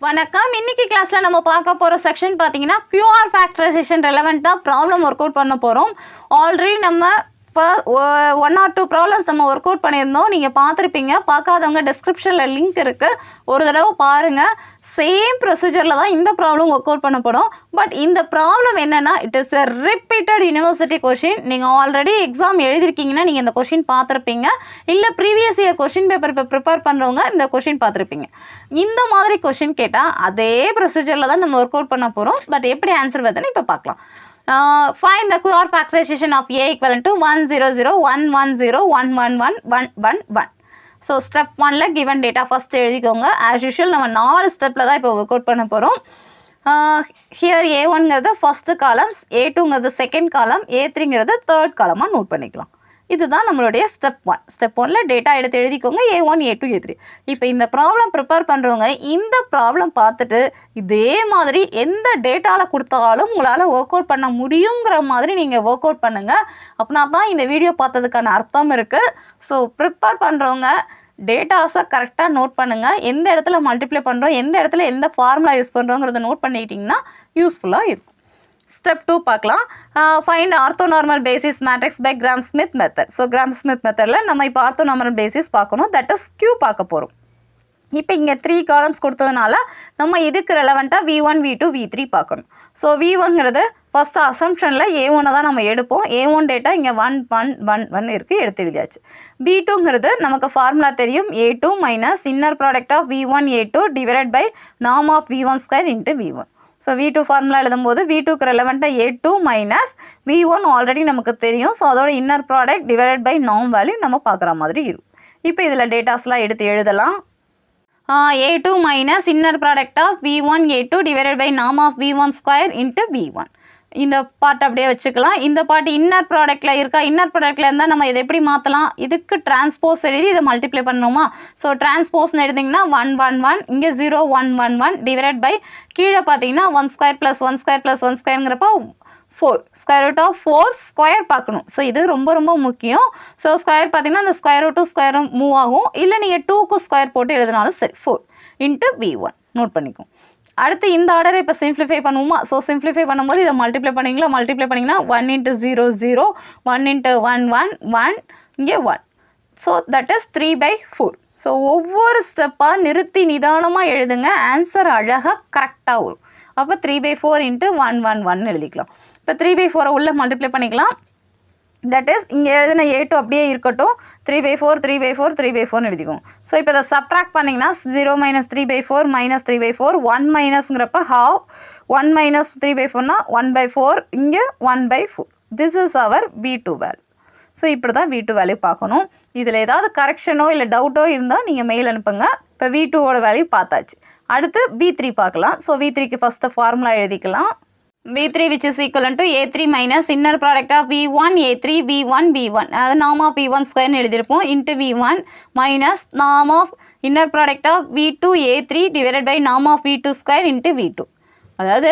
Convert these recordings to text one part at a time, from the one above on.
வணக்கம். இன்னைக்கு கிளாஸ்ல நம்ம பார்க்க போற செக்ஷன் பாத்தீங்கன்னா QR ஃபேக்டரைசேஷன் ரெலவெண்டா ப்ராப்ளம் ஒர்க் அவுட் பண்ண போறோம். ஆல்ரெடி நம்ம ஒன் ஆர் டூ ப்ராப்ளம்ஸ் நம்ம ஒர்க் அவுட் பண்ணியிருந்தோம். நீங்கள் பார்த்துருப்பீங்க. பார்க்காதவங்க டிஸ்கிரிப்ஷனில் லிங்க் இருக்குது, ஒரு தடவை பாருங்கள். சேம் ப்ரொசீஜரில் தான் இந்த ப்ராப்ளம் ஒர்க் அவுட் பண்ணப்படும். பட் இந்த ப்ராப்ளம் என்னென்னா, it is a repeated university question. நீங்கள் ஆல்ரெடி எக்ஸாம் எழுதிருக்கீங்கன்னா நீங்கள் இந்த கொஷின் பார்த்துருப்பீங்க. இல்லை ப்ரீவியஸ் இயர் கொஷின் பேப்பர் இப்போ ப்ரிப்பேர் பண்ணுறவங்க இந்த கொஷின் பார்த்துருப்பீங்க. இந்த மாதிரி கொஷின் கேட்டால் அதே ப்ரொசீஜரில் தான் நம்ம ஒர்க் அவுட் பண்ண போகிறோம். பட் எப்படி ஆன்சர் வருதுன்னு இப்போ பார்க்கலாம். Find the QR factorization of A equivalent to 1 0 0 1 1 0 1 1 1 1 1 1. So step 1ல given data first எழுதிக்கோங்க. As usual நம்ம 4 ஸ்டெப்பில் தான் இப்போ ஒர்க் அவுட் பண்ண போகிறோம். Here A1ங்கிறது ஃபர்ஸ்ட் காலம்ஸ், A2ங்கிறது செகண்ட் காலம், A3ங்கிறது தேர்ட் காலமாக நோட் பண்ணிக்கலாம். இதுதான் நம்மளுடைய ஸ்டெப் 1. ஸ்டெப் 1ல டேட்டா எடுத்து எழுதிக்கோங்க, A1 A2 A3. இப்போ இந்த ப்ராப்ளம் ப்ரிப்பேர் பண்ணுறவங்க இந்த ப்ராப்ளம் பார்த்துட்டு இதே மாதிரி எந்த டேட்டாவில் கொடுத்தாலும் உங்களால் ஒர்க் அவுட் பண்ண முடியுங்கிற மாதிரி நீங்கள் ஒர்க் அவுட் பண்ணுங்கள். அப்படின்னா தான் இந்த வீடியோ பார்த்ததுக்கான அர்த்தம் இருக்குது. ஸோ ப்ரிப்பேர் பண்ணுறவங்க டேட்டாஸை கரெக்டாக நோட் பண்ணுங்கள். எந்த இடத்துல மல்டிப்ளை பண்ணுறோம், எந்த இடத்துல எந்த ஃபார்முலா யூஸ் பண்ணுறோங்கிறத நோட் பண்ணிக்கிட்டிங்கன்னா யூஸ்ஃபுல்லாக இருக்கும். ஸ்டெப் 2 பார்க்கலாம். Find orthonormal basis matrix by Gram Schmidt method. So Gram Schmidt மெத்தடில் நம்ம இப்போ ஆர்த்தோநார்மல் பேசிஸ் பார்க்கணும், தட் இஸ் Q பார்க்க போகிறோம். இப்போ இங்கே 3 காலம்ஸ் கொடுத்ததுனால நம்ம இதுக்கு ரெலவெண்ட்டாக V1 V2 V3 பார்க்கணும். ஸோ V1ங்கிறது ஃபஸ்ட் அசம்ஷனில் A1 தான் நம்ம எடுப்போம். A1 டேட்டா இங்கே 1 1 1 1 இருக்குது, எடுத்து எழுதியாச்சு. B2ங்கிறது நமக்கு ஃபார்முலா தெரியும், A2 minus inner product of V1 A2 divided by norm of V1 square into V1. So V2 formula எழுதும்போது V2க்கு ரெலவெண்ட்டாக A2 மைனஸ் V1 ஆல்ரெடி நமக்கு தெரியும். ஸோ அதோட inner product divided by norm value நம்ம பார்க்குற மாதிரி இருக்கும். இப்போ இதில் டேட்டாஸ்லாம் எடுத்து எழுதலாம். A2 minus inner product of V1 A2 divided by norm of V1 square into V1. இந்த பார்ட் அப்படியே வச்சுக்கலாம். இந்த பார்ட் இன்னர் ப்ராடக்ட்டில் இருக்கா, இன்னர் ப்ராடக்ட்டில் இருந்தால் நம்ம இதை எப்படி மாற்றலாம், இதுக்கு டிரான்ஸ்போஸ் எழுதி இதை மல்டிப்ளை பண்ணணுமா. ஸோ டிரான்ஸ்போஸ்னு எடுத்திங்கன்னா 1 1 1, இங்கே 0 1 1 1 டிவைட் பை கீழே பார்த்தீங்கன்னா 1 ஸ்கொயர் ப்ளஸ் 1 ஸ்கொயர் ப்ளஸ் 1 ஸ்கொயருங்கிறப்போ 4 ஸ்கொயர் ரூட் ஆஃப் 4 ஸ்கொயர் பார்க்கணும். ஸோ இது ரொம்ப ரொம்ப முக்கியம். ஸோ ஸ்கொயர் பார்த்தீங்கன்னா அந்த ஸ்கொயர் ரூட்டு ஸ்கொயரும் மூவ் ஆகும். இல்லை நீங்கள் 2க்கு ஸ்கொயர் போட்டு எழுதினாலும் சரி. 4 இன்ட்டு V1 நோட் பண்ணிக்கும். அடுத்து இந்த ஆர்டரை இப்போ சிம்ப்ளிஃபை பண்ணுவோமா. ஸோ சிம்ப்ளிஃபை பண்ணும்போது இதை மல்டிப்ளை பண்ணிங்கன்னா 1 இன்ட்டு 0 0 1 இன்ட்டு 1 1 1 இங்கே 1. So that is 3/4. ஸோ ஒவ்வொரு ஸ்டெப்பாக நிறுத்தி நிதானமாக எழுதுங்க, ஆன்சர் அழகாக கரெக்டாக வரும். அப்போ 3/4 இன்ட்டு 1 1 1 எழுதிக்கலாம். இப்போ 3/4 உள்ள மல்டிப்ளை பண்ணிக்கலாம். தட் இஸ் இங்கே எழுதின A2 அப்படியே இருக்கட்டும். 3/4 3/4 3/4 எழுதிக்கும். ஸோ இப்போ இதை சப்ட்ராக்ட் பண்ணிங்கன்னா 0 மைனஸ் 3/4 மைனஸ் 3/4 1 மைனஸ்ங்கிறப்ப ஹாவ் 1 மைனஸ் 3/4னா 1/4, இங்கே 1/4. This is our V2 value. So இப்படி தான் V2 வேல்யூ பார்க்கணும். இதில் ஏதாவது கரெக்ஷனோ இல்லை டவுட்டோ இருந்தால் நீங்கள் மெயில் அனுப்புங்க. இப்போ V2ஓட வேல்யூ பார்த்தாச்சு. அடுத்து V3 பார்க்கலாம். ஸோ V3க்கு ஃபஸ்ட்டு ஃபார்முலா எழுதிக்கலாம். V3 which is equivalent to A3 minus inner product of V1 A3 V1 V1, அதாவது norm of V1 square எழுதிருப்போம், into V1 minus norm of inner product of V2 A3 divided by norm of V2 square into V2. அதாவது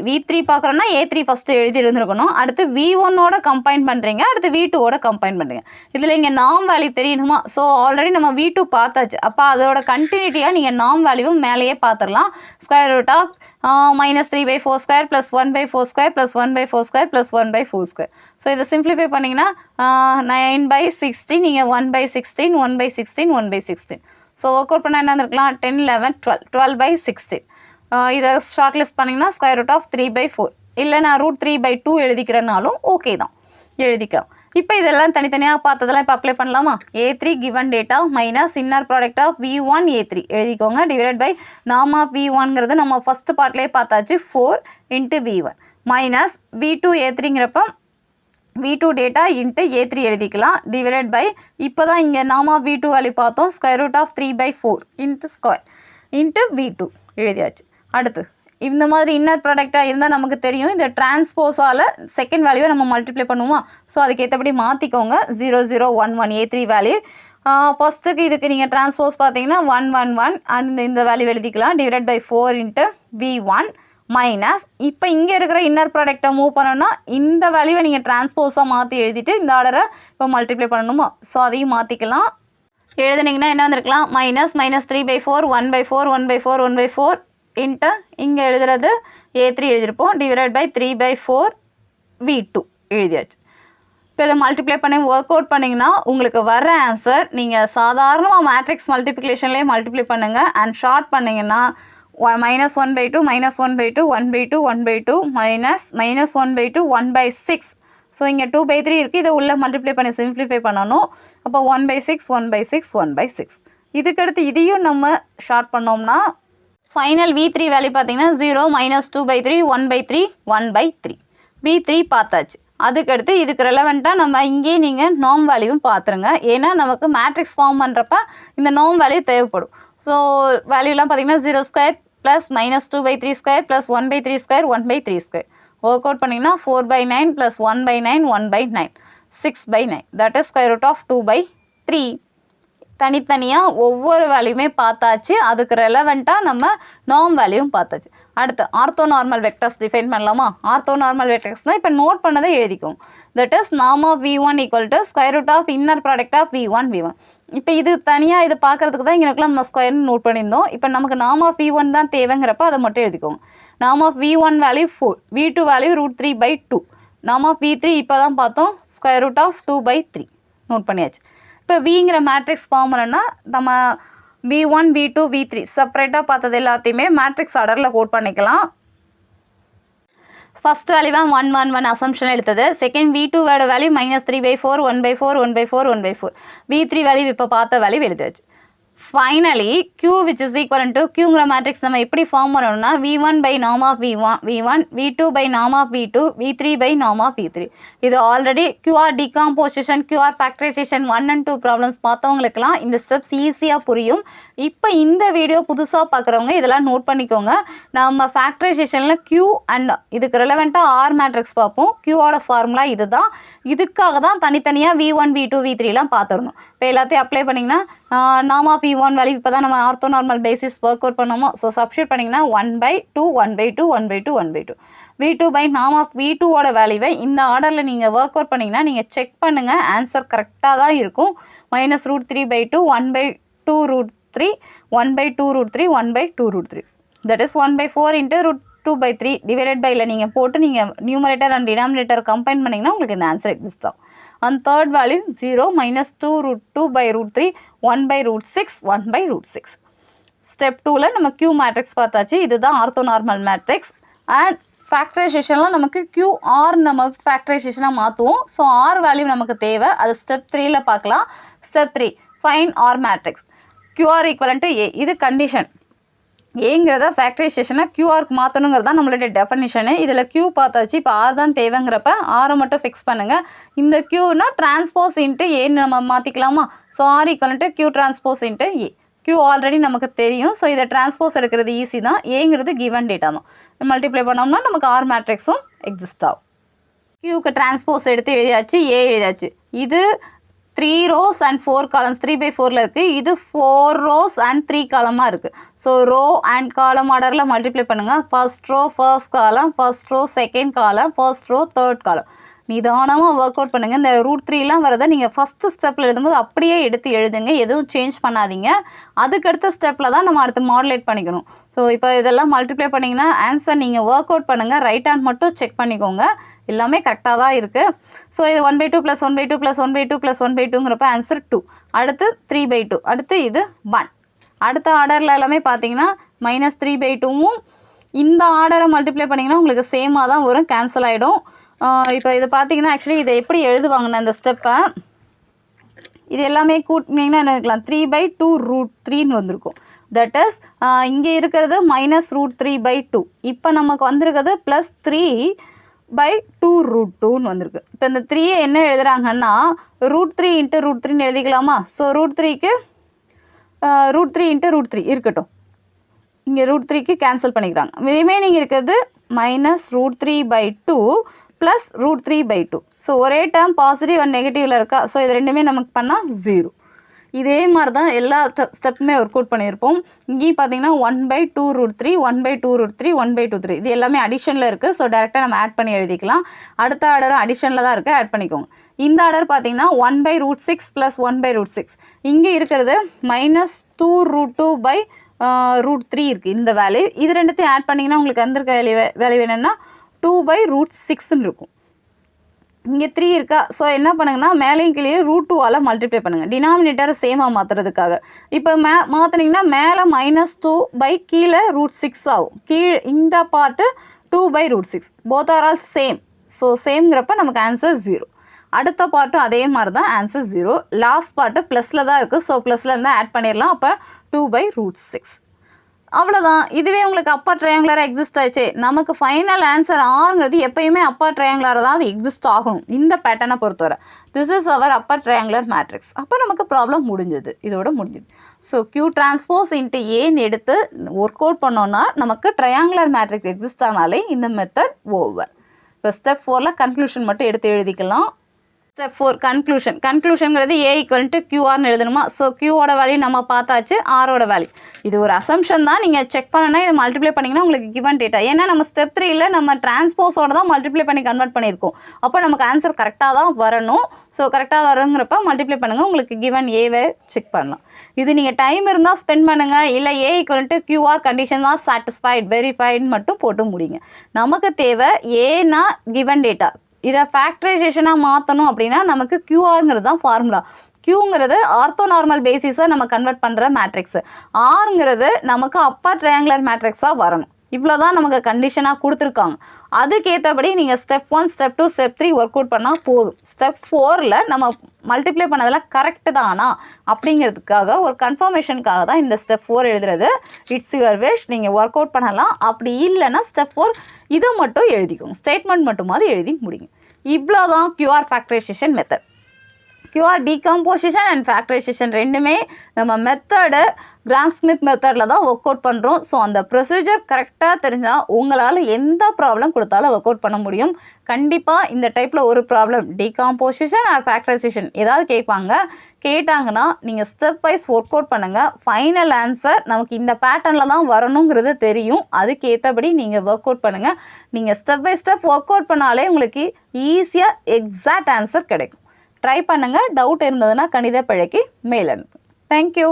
V3 பார்க்குறோன்னா A3 first எழுதி இருந்துருக்கணும். அடுத்து V1ஓட combine பண்ணுறீங்க, அடுத்து V2ஓட combine பண்ணுறீங்க. இதில் இங்கே norm value தெரியணுமா. ஸோ ஆல்ரெடி நம்ம V2 பார்த்தாச்சு. அப்போ அதோட கண்டினியூட்டியாக நீங்கள் நார்ம் வேல்யூவும் மேலேயே பார்த்துடலாம். Square root of minus 3/4 square plus 1/4 square plus 1/4 square plus 1/4 square. So இதை சிம்ப்ளிஃபை பண்ணிங்கன்னா 9/16, நீங்கள் 1/16 1/16 1/16. ஸோ ஒர்க் அவுட் பண்ணால் என்ன இருக்கலாம், 10 11 12 12/16. இதை ஷார்ட் லிஸ்ட் பண்ணிங்கன்னா ஸ்கொயர் ரூட் ஆஃப் 3/4. இல்லை நான் √3/2 எழுதிக்கிறனாலும் ஓகே தான், எழுதிக்கலாம். இப்போ இதெல்லாம் தனித்தனியாக பார்த்ததெல்லாம் இப்போ அப்ளை பண்ணலாமா. A3 given data minus inner product of V1 A3 எழுதிக்கோங்க, டிவைட் பை நார்ம் ஆஃப் V1ங்கிறது நம்ம ஃபஸ்ட்டு பார்ட்லேயே பார்த்தாச்சு 4 இன்ட்டு V1 மைனஸ் V2 A3ங்கிறப்ப V2 டேட்டா இன்ட்டு A3 எழுதிக்கலாம், டிவைட் பை இப்போ தான் இங்கே நார்ம் ஆஃப் V2 வேல்யூ பார்த்தோம், square root of 3/4 into square into V2 எழுதியாச்சு. அடுத்து இந்த மாதிரி இன்னர் ப்ராடக்டாக இருந்தால் நமக்கு தெரியும், இந்த டிரான்ஸ்போஸால் செகண்ட் வேல்யூவை நம்ம மல்டிப்ளை பண்ணுவோமா. ஸோ அதுக்கு ஏற்றபடி மாற்றிக்கோங்க. 0 0 1 1 A3 வேல்யூ ஃபஸ்ட்டுக்கு இதுக்கு நீங்கள் டிரான்ஸ்போஸ் பார்த்தீங்கன்னா 1 1 1 அண்ட் இந்த வேல்யூ எழுதிக்கலாம், divide by 4 into V1 minus இப்போ இங்கே இருக்கிற இன்னர் ப்ராடக்டை மூவ் பண்ணணும்னா இந்த வேல்யூவை நீங்கள் டிரான்ஸ்போஸாக மாற்றி எழுதிட்டு இந்த ஆர்டரை இப்போ மல்டிப்ளை பண்ணணுமா. ஸோ அதையும் மாற்றிக்கலாம். எழுதுனீங்கன்னா என்ன வந்திருக்கலாம், மைனஸ் 3/4 1/4 1/4 1/4 இன்ட்டு இங்கே எழுதுறது A3 எழுதியிருப்போம் டிவைட் பை 3/4 V2 எழுதியாச்சு. இப்போ இதை மல்டிப்ளை பண்ணி ஒர்க் அவுட் பண்ணிங்கன்னா உங்களுக்கு வர ஆன்சர் நீங்கள் சாதாரணமாக மேட்ரிக்ஸ் மல்டிப்ளிகேஷன்லேயே மல்டிப்ளை பண்ணுங்கள் அண்ட் ஷார்ட் பண்ணிங்கன்னா -1/2 -1/2 1/2 1/2 -1/2 1/6. ஸோ இங்கே 2/3 இருக்குது. இதை உள்ளே மல்டிப்ளை பண்ணி சிம்பிளிஃபை பண்ணணும். அப்போ 1/6 1/6 1/6. இதுக்கடுத்து இதையும் நம்ம ஷார்ட் பண்ணோம்னா ஃபைனல் V3 வேல்யூ பார்த்தீங்கன்னா 0 -2/3 1/3 1/3. V3 பார்த்தாச்சு. அதுக்கடுத்து இதுக்கு ரெலவெண்ட்டாக நம்ம இங்கே நீங்கள் நார்ம் வேல்யூவும் பார்த்துருங்க. ஏன்னா நமக்கு மேட்ரிக்ஸ் ஃபார்ம் பண்ணுறப்ப இந்த நார்ம் வேல்யூ தேவைப்படும். ஸோ வேல்யூலாம் பார்த்தீங்கன்னா 0² ப்ளஸ் -2/3² ப்ளஸ் 1/3² 1/3². ஒர்க் அவுட் பண்ணிங்கன்னா 4/9 plus 1/9 1/9 6/9. That is square root of 2/3. தனித்தனியாக ஒவ்வொரு வேல்யூமே பார்த்தாச்சு. அதுக்கு ரெலவெண்ட்டாக நம்ம நார்ம் வேல்யூவும் பார்த்தாச்சு. அடுத்து ஆர்த்தோ நார்மல் வெக்டர்ஸ் டிஃபைன் பண்ணலாமா? ஆர்த்தோ நார்மல் வெக்டர்ஸ்னால் இப்போ நோட் பண்ணதை எழுதிக்கும். That is norm of V1 equal to square root of inner product of V1. இப்போ இது தனியாக இது பார்க்குறதுக்கு தான் இங்கெல்லாம் நம்ம ஸ்கொயர்னு நோட் பண்ணியிருந்தோம். இப்போ நமக்கு நார்ம் ஆஃப் V1 தான் தேவைங்கிறப்ப அதை மட்டும் எழுதிக்கோங்க. Norm of V1 value 4, V2 value √3/2. Norm of V3 இப்போ தான் பார்த்தோம் ஸ்கொயர் ரூட் ஆஃப் 2/3 நோட் பண்ணியாச்சு. இப்போ விங்கிற மேட்ரிக்ஸ் ஃபார்ம் பண்ணணும்னா நம்ம V1 V2 V3 செப்பரேட்டாக பார்த்தது எல்லாத்தையுமே மேட்ரிக்ஸ் ஆர்டரில் கோட் பண்ணிக்கலாம். ஃபர்ஸ்ட் வேல்யூ 1 1 1 அசம்ஷன் எடுத்தது. செகண்ட் V2 வேட வேல்யூ -3/4 1/4 1/4 1/4. V3 வேல்யூ இப்போ பார்த்த வேல்யூ எழுதியாச்சு. Finally Q which is equal to Qங்கிற மேட்ரிக்ஸ் நம்ம எப்படி ஃபார்ம் பண்ணணும்னா V1 by norm of V1 V2 by norm of V2 V3 by norm of V3. இது already QR decomposition QR factorization 1 and 2 problems பார்த்தவங்களுக்குலாம் இந்த steps ஈஸியாக புரியும். இப்போ இந்த வீடியோ புதுசாக பார்க்குறவங்க இதெல்லாம் நோட் பண்ணிக்கோங்க. நம்ம ஃபேக்டரைசேஷனில் Q அண்ட் இதுக்கு ரெலவெண்ட்டாக R மேட்ரிக்ஸ் பார்ப்போம். Qவோட ஃபார்முலா இது தான். இதுக்காக தான் தனித்தனியாக V1 V2 V3லாம் பார்த்துருந்தோம். இப்போ எல்லாத்தையும் அப்ளை பண்ணிங்கன்னா நார்ம் ஆஃப் V1 வேல்யூ இப்போ தான் நம்ம orthonormal basis work out பண்ணோமோ. ஸோ சப்ஸ்டியூட் பண்ணிங்கன்னா 1/2 1/2 1/2 1/2. V2 பை நார்ம் ஆஃப் V2வோட வேல்யூவை இந்த ஆர்டரில் நீங்கள் ஒர்க் அவுட் பண்ணிங்கன்னா நீங்கள் செக் பண்ணுங்கள் ஆன்சர் கரெக்டாக தான் இருக்கும். -√3/2 1/2 √3 1/2 √3 1/2 √3. தட் இஸ் 1/4 × √2/3 டிவைடட் பையில் நீங்கள் போட்டு நீங்கள் நியூமரேட்டர் அண்ட் டினாமினேட்டர் கம்பைன் பண்ணிங்கன்னா உங்களுக்கு இந்த ஆன்சர் எக்ஸிஸ்ட் ஆகும். And third value 0 -2√2/√3 1/√6 1/√6. ஸ்டெப் 2ல நம்ம Q மேட்ரிக்ஸ் பார்த்தாச்சு. இதுதான் ஆர்த்தோ நார்மல் மேட்ரிக்ஸ். அண்ட் ஃபேக்டரைசேஷன்லாம் நமக்கு QR நம்ம ஃபேக்டரைசேஷனாக மாற்றுவோம். ஸோ R வேல்யூ நமக்கு தேவை. அது ஸ்டெப் 3ல பார்க்கலாம். Step 3 fine R matrix QR equivalent A. இது கண்டிஷன். ஏங்கிறத ஃபேக்டரைசேஷனை QRக்கு மாற்றணுங்கிறது தான் நம்மளுடைய டெஃபனிஷனு. இதில் Q பார்த்தாச்சு. இப்போ R தான் தேவைங்கிறப்ப Rஐ மட்டும் ஃபிக்ஸ் பண்ணுங்கள். இந்த Qனா டிரான்ஸ்போஸ் இன்ட்டு ஏன்னு நம்ம மாற்றிக்கலாமா? So R equivalent Q transpose into A. Q already நமக்கு தெரியும். ஸோ இதை டிரான்ஸ்போஸ் எடுக்கிறது ஈஸி தான். ஏங்கிறது கிவன் டேட்டா தான். மல்டிப்ளை பண்ணோம்னா நமக்கு R மேட்ரிக்ஸும் எக்ஸிஸ்ட் ஆகும். Qக்கு டிரான்ஸ்போஸ் எடுத்து எழுதியாச்சு. A எழுதியாச்சு. இது 3 rows and 4 columns 3/4ல் இருக்குது. இது 4 rows and 3 columnமாக இருக்குது. ஸோ ரோ அண்ட் காலம் ஆர்டரில் மல்டிப்ளை பண்ணுங்கள். First row first column, first row second column, first row third column. நிதானமாக ஒர்க் அவுட் பண்ணுங்கள். இந்த √3லாம் வரதை நீங்கள் ஃபஸ்ட்டு ஸ்டெப்பில் எழுதும்போது அப்படியே எடுத்து எழுதுங்க. எதுவும் சேஞ்ச் பண்ணாதீங்க. அதுக்கடுத்த ஸ்டெப்பில் தான் நம்ம அடுத்து மாடுலேட் பண்ணிக்கணும். ஸோ இப்போ இதெல்லாம் மல்டிப்ளை பண்ணிங்கன்னா ஆன்சர் நீங்கள் ஒர்க் அவுட் பண்ணுங்கள். ரைட் ஹேண்ட் மட்டும் செக் பண்ணிக்கோங்க. எல்லாமே கரெக்டாக தான் இருக்குது. ஸோ இது 1/2 + 1/2 + 1/2 + 1/2ங்கிறப்ப ஆன்சர் 2. அடுத்து 3/2. அடுத்து இது 1. அடுத்த ஆர்டரில் எல்லாமே பார்த்தீங்கன்னா -3/2வும் இந்த ஆர்டரை மல்டிப்ளை பண்ணிங்கன்னா உங்களுக்கு சேமாக தான் வரும். கேன்சல் ஆகிடும். இப்போ இது பார்த்தீங்கன்னா ஆக்சுவலி இதை எப்படி எழுதுவாங்கன்னா இந்த ஸ்டெப்பை இது எல்லாமே கூட்டினீங்கன்னா என்ன இருக்கலாம் 3/2 √3ன்னு வந்திருக்கும். தட் இஸ் இங்கே இருக்கிறது -√3/2. இப்போ நமக்கு வந்திருக்கிறது +3/2 √2ன்னு வந்திருக்கு. இப்போ இந்த 3யை என்ன எழுதுகிறாங்கன்னா √3 × √3ன்னு எழுதிக்கலாமா? ஸோ √3க்கு √3 × √3 இருக்கட்டும். இங்கே √3க்கு கேன்சல் பண்ணிக்கிறாங்க. ரிமைனிங் இருக்கிறது -√3/2 ப்ளஸ் √3/2. ஸோ ஒரே டேர்ம் பாசிட்டிவ் அண்ட் நெகட்டிவில் இருக்கா? ஸோ இது ரெண்டுமே நமக்கு பண்ணால் 0. இதே மாதிரி தான் எல்லா ஸ்டெப்புமே ஒர்க் அவுட் பண்ணியிருப்போம். இங்கேயும் பார்த்தீங்கன்னா 1/2 √3 1/2 √3 1/2 3 இது எல்லாமே அடிஷனில் இருக்குது. ஸோ டேரெக்டாக நம்ம ஆட் பண்ணி எழுதிக்கலாம். அடுத்த ஆர்டரும் அடிஷனில் தான் இருக்குது. ஆட் பண்ணிக்கோங்க. இந்த ஆர்டர் பார்த்தீங்கன்னா 1/√6 + 1/√6. இங்கே இருக்கிறது -2 √2 √3 இருக்குது இந்த வேல்யூ. இது ரெண்டுத்தையும் ஆட் பண்ணிங்கன்னா உங்களுக்கு எந்த வேல்யூ வேணும்னா 2/√6ன்னு இருக்கும். இங்கே 3 இருக்கா. ஸோ என்ன பண்ணுங்கன்னா மேலேயும் கீழே √2ஆல் மல்டிப்ளை பண்ணுங்கள் டினாமினேட்டரை சேமாக மாற்றுறதுக்காக. இப்போ மாற்றினீங்கன்னா மேலே -2 கீழே √6 ஆகும். இந்த part 2/√6 both are all same. So சேம்ங்கிறப்ப நமக்கு ஆன்சர் 0. அடுத்த பார்ட்டும் அதே மாதிரி தான், ஆன்சர் 0. லாஸ்ட் பார்ட்டு ப்ளஸில் தான் இருக்குது. ஸோ ப்ளஸில் இருந்தால் ஆட் பண்ணிடலாம். அப்போ 2/√6 அவ்வளோதான். இதுவே உங்களுக்கு அப்பர் ட்ரையாங்குலராக எக்ஸிஸ்ட் ஆயிடுச்சு. நமக்கு ஃபைனல் ஆன்சர் ஆறுங்கிறது எப்பயுமே அப்பர் ட்ரையாங்குலராக தான் அது எக்ஸிஸ்ட் ஆகணும் இந்த பேட்டர்னை பொறுத்தவரை. This is our upper triangular matrix. அப்போ நமக்கு ப்ராப்ளம் முடிஞ்சது, இதோட முடிஞ்சுது. ஸோ Q டிரான்ஸ்போஸ் இன்ட்டு ஏன்னு எடுத்து ஒர்க் அவுட் பண்ணோன்னா நமக்கு ட்ரையாங்குலர் மேட்ரிக்ஸ் எக்ஸிஸ்ட் ஆனாலே இந்த மெத்தட் ஓவர். இப்போ ஸ்டெப் 4ல் கன்க்ளூஷன் மட்டும் எடுத்து எழுதிக்கலாம். Step 4 கன்க்ளூஷன்ங்கிறது A = QRன்னு எழுதணுமா. ஸோ Qவோட வேல்யூ நம்ம பார்த்தாச்சு, Rோட வேல்யூ. இது ஒரு அசம்ஷன் தான், நீங்கள் செக் பண்ணனா இதை மல்டிப்ளை பண்ணிங்கன்னா உங்களுக்கு கிவன் டேட்டா. ஏன்னா நம்ம ஸ்டெப் 3ல் நம்ம டிரான்ஸ்போஸோட தான் மல்டிப்ளை பண்ணி கன்வெர்ட் பண்ணியிருக்கோம். அப்போ நமக்கு ஆன்சர் கரெக்டாக தான் வரணும். ஸோ கரெக்டாக வருங்கிறப்ப மல்டிப்ளை பண்ணுங்கள், உங்களுக்கு கிவன் ஏவை செக் பண்ணலாம். இது நீங்கள் டைம் இருந்தால் ஸ்பெண்ட் பண்ணுங்கள், இல்லை A = QR கண்டிஷன் தான் சாட்டிஸ்ஃபைட் வெரிஃபைட்னு மட்டும் போட்டு முடியுங்க. நமக்கு தேவை ஏன்னா கிவன் டேட்டா. இதை ஃபேக்டரைசேஷனாக மாற்றணும் அப்படின்னா நமக்கு QRங்கிறது தான் ஃபார்முலா. Qங்கிறது ஆர்த்தோநார்மல் பேசிஸாக நம்ம கன்வெர்ட் பண்ணுற மேட்ரிக்ஸு. Rங்கிறது நமக்கு அப்பர் ட்ரையாங்குலர் மேட்ரிக்ஸாக வரணும். இவ்வளோ தான் நமக்கு கண்டிஷனாக கொடுத்துருக்காங்க. அதுக்கேற்றபடி நீங்கள் step 1, step 2, step 3 work out பண்ணால் போதும். ஸ்டெப் 4ல் நம்ம மல்டிப்ளை பண்ணதெல்லாம் கரெக்டு தானா அப்படிங்கிறதுக்காக ஒரு கன்ஃபர்மேஷனுக்காக தான் இந்த ஸ்டெப் 4 எழுதுறது. இட்ஸ் யுவர் விஷ், நீங்கள் ஒர்க் அவுட் பண்ணலாம். அப்படி இல்லைன்னா ஸ்டெப் 4 இதை மட்டும் எழுதிக்கோங்க, ஸ்டேட்மெண்ட் மட்டுமாதிரி எழுதி முடிங்க. இவ்வளோ தான் QR factorisation method. QR decomposition and factorisation ரெண்டுமே நம்ம மெத்தடு கிராம்-ஸ்மித் மெத்தடில் தான் ஒர்க் அவுட் பண்ணுறோம். ஸோ அந்த ப்ரொசீஜர் கரெக்டாக தெரிஞ்சால் உங்களால் எந்த ப்ராப்ளம் கொடுத்தாலும் ஒர்க் அவுட் பண்ண முடியும். கண்டிப்பாக இந்த டைப்பில் ஒரு ப்ராப்ளம் டீகம்போசிஷன் ஆர் ஃபேக்டரைசேஷன் ஏதாவது கேட்டாங்கன்னா நீங்கள் ஸ்டெப் வைஸ் ஒர்க் அவுட் பண்ணுங்கள். ஃபைனல் ஆன்சர் நமக்கு இந்த பேட்டர்னில் தான் வரணுங்கிறது தெரியும். அதுக்கேற்றபடி நீங்கள் ஒர்க் அவுட் பண்ணுங்கள். நீங்கள் step by step work out பண்ணாலே உங்களுக்கு ஈஸியாக எக்ஸாக்ட் ஆன்சர் கிடைக்கும். ட்ரை பண்ணுங்கள். டவுட் இருந்ததுன்னா கணித பிழைக்கு மெயில் அனுப்புங்க. தேங்க்யூ.